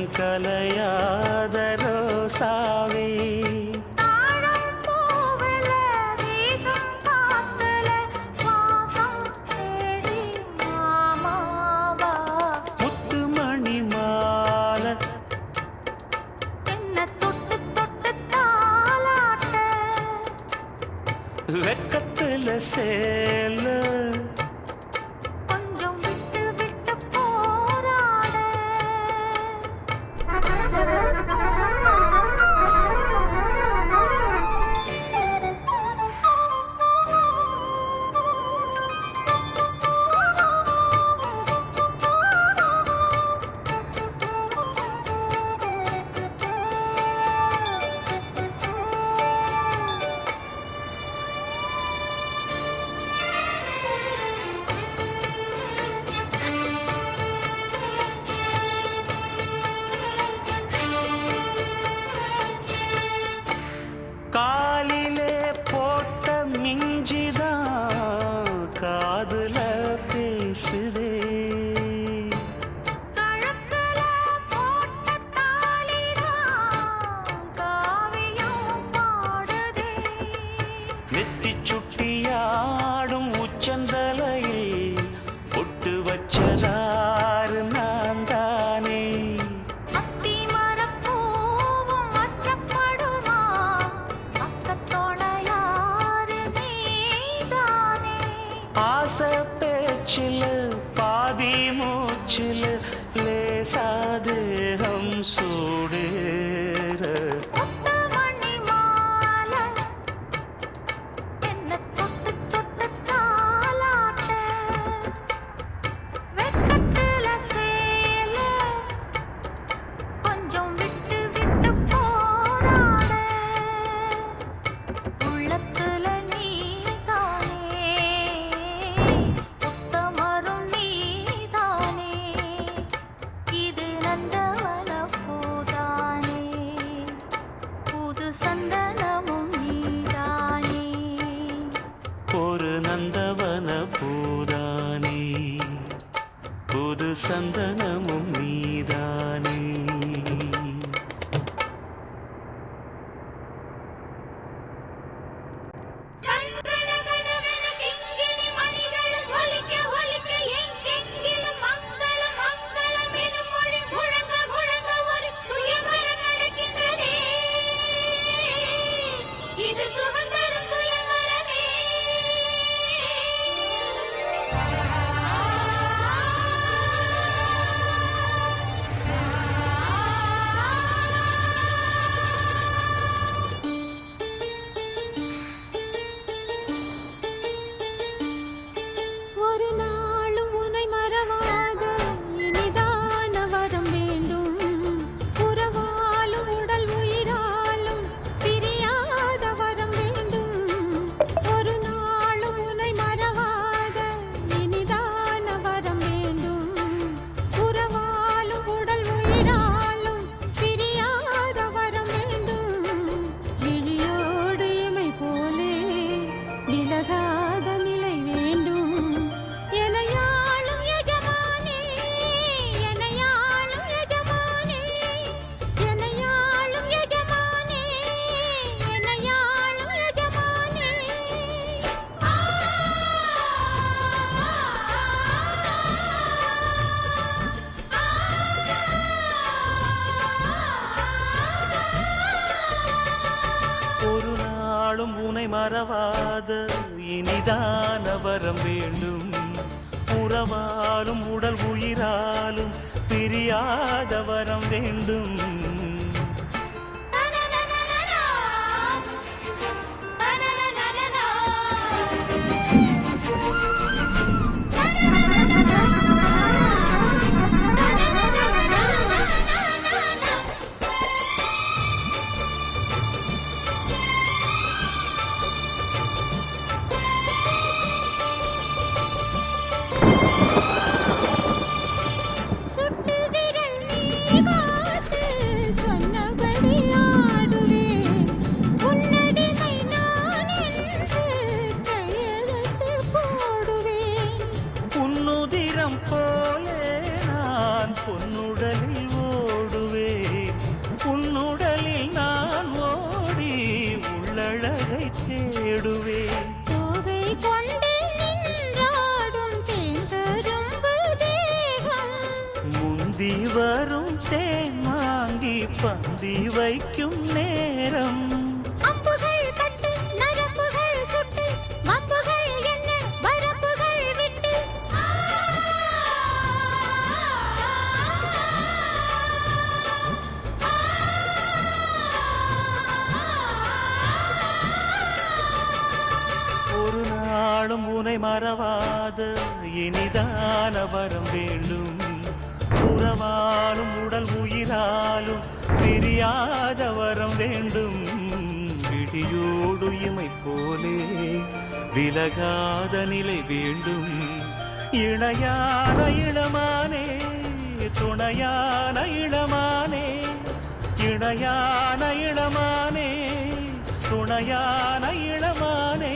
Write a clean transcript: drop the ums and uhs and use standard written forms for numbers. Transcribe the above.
எண்ணம் கலையாத ரோசாவே வெக்கத்துல சேல கொஞ்சம் விட்டு விட்டு போராட காலிலே போட்ட மிஞ்சிதான் காதுல பேசுதே கழுத்துல போட்ட தாலிதான் காவியம் பாடுதே நெத்தி சுட்டியாடும் உச்சந்தலையில் பொட்டு வச்சதாறு நான் தானே அத்தி மரப்பூவும் அச்சப்படுமா பக்கத்தோட யாரு நீதானே ஆசை பேச்சில் பாதி மூச்சில் லேசாதேகம் சூடேற முத்து மணி மாலை என்ன தொட்டு தொட்டு தாலாட்ட வெக்கத்துல சேல கொஞ்சம் விட்டு விட்டு போராட உள்ளத்துல நீதானே உத்தமரும் நீதானே இது நந்தவன பூதானே புது சந்தனமும் நீதானே ஒரு நந்தவன பூதானே புது சந்தனமும் நீதானே கண்கணகணவென கிங்கிணி மணிகளும் ஒலிக்க ஒலிக்க எங்கெங்கிலும் மங்களம் மங்களம் எனும் மொழி முழங்க முழங்க ஒரு சுயவரம் நடக்கின்றதே இது சுதந்திரம் சுயவரமே ஒரு நாளும் உன்னை மறவாத இனிதான வரம் வேண்டும் உறவாலும் உடல் உயிராலும் பிரியாத வரம் வேண்டும் ஒரு நாளும் உன்னை மறவாத இனிதான வரம் வேண்டும் உறவாலும் உடல் உயிராலும் பிரியாத வரம் வேண்டும் விழியோடு இமை போலே விலகாத நிலை வேண்டும் எனையாளும் எஜமானே எனையாளும் எஜமானே எனையாளும் எஜமானே எனையாளும் எஜமானே ஒரு நாளும் உனை மறவாத இனிதான வரம் வேண்டும் உறவாலும் உடல் உயிராலும் பிரியாத வரம் வேண்டும் சுட்டு விரல் நீ காட்டு வரும் தேன் வாங்கி பந்தி வைக்கும் நேரம். அம்புகள் பட்டு நரம்புகள் சுட்டு வம்புகள் என்ன வரம்புகள் விட்டு ஒரு நாளும் உனை மறவாத இனிதான வரம் வேண்டும். உறவாலும் உடல் உயிராலும் பிரியாத வரம் வேண்டும். விடியோடு இமை போலே விலகாத நிலை வேண்டும். இணையான இளமானே துணையான இளமானே, இணையான இளமானே துணையான இளமானே.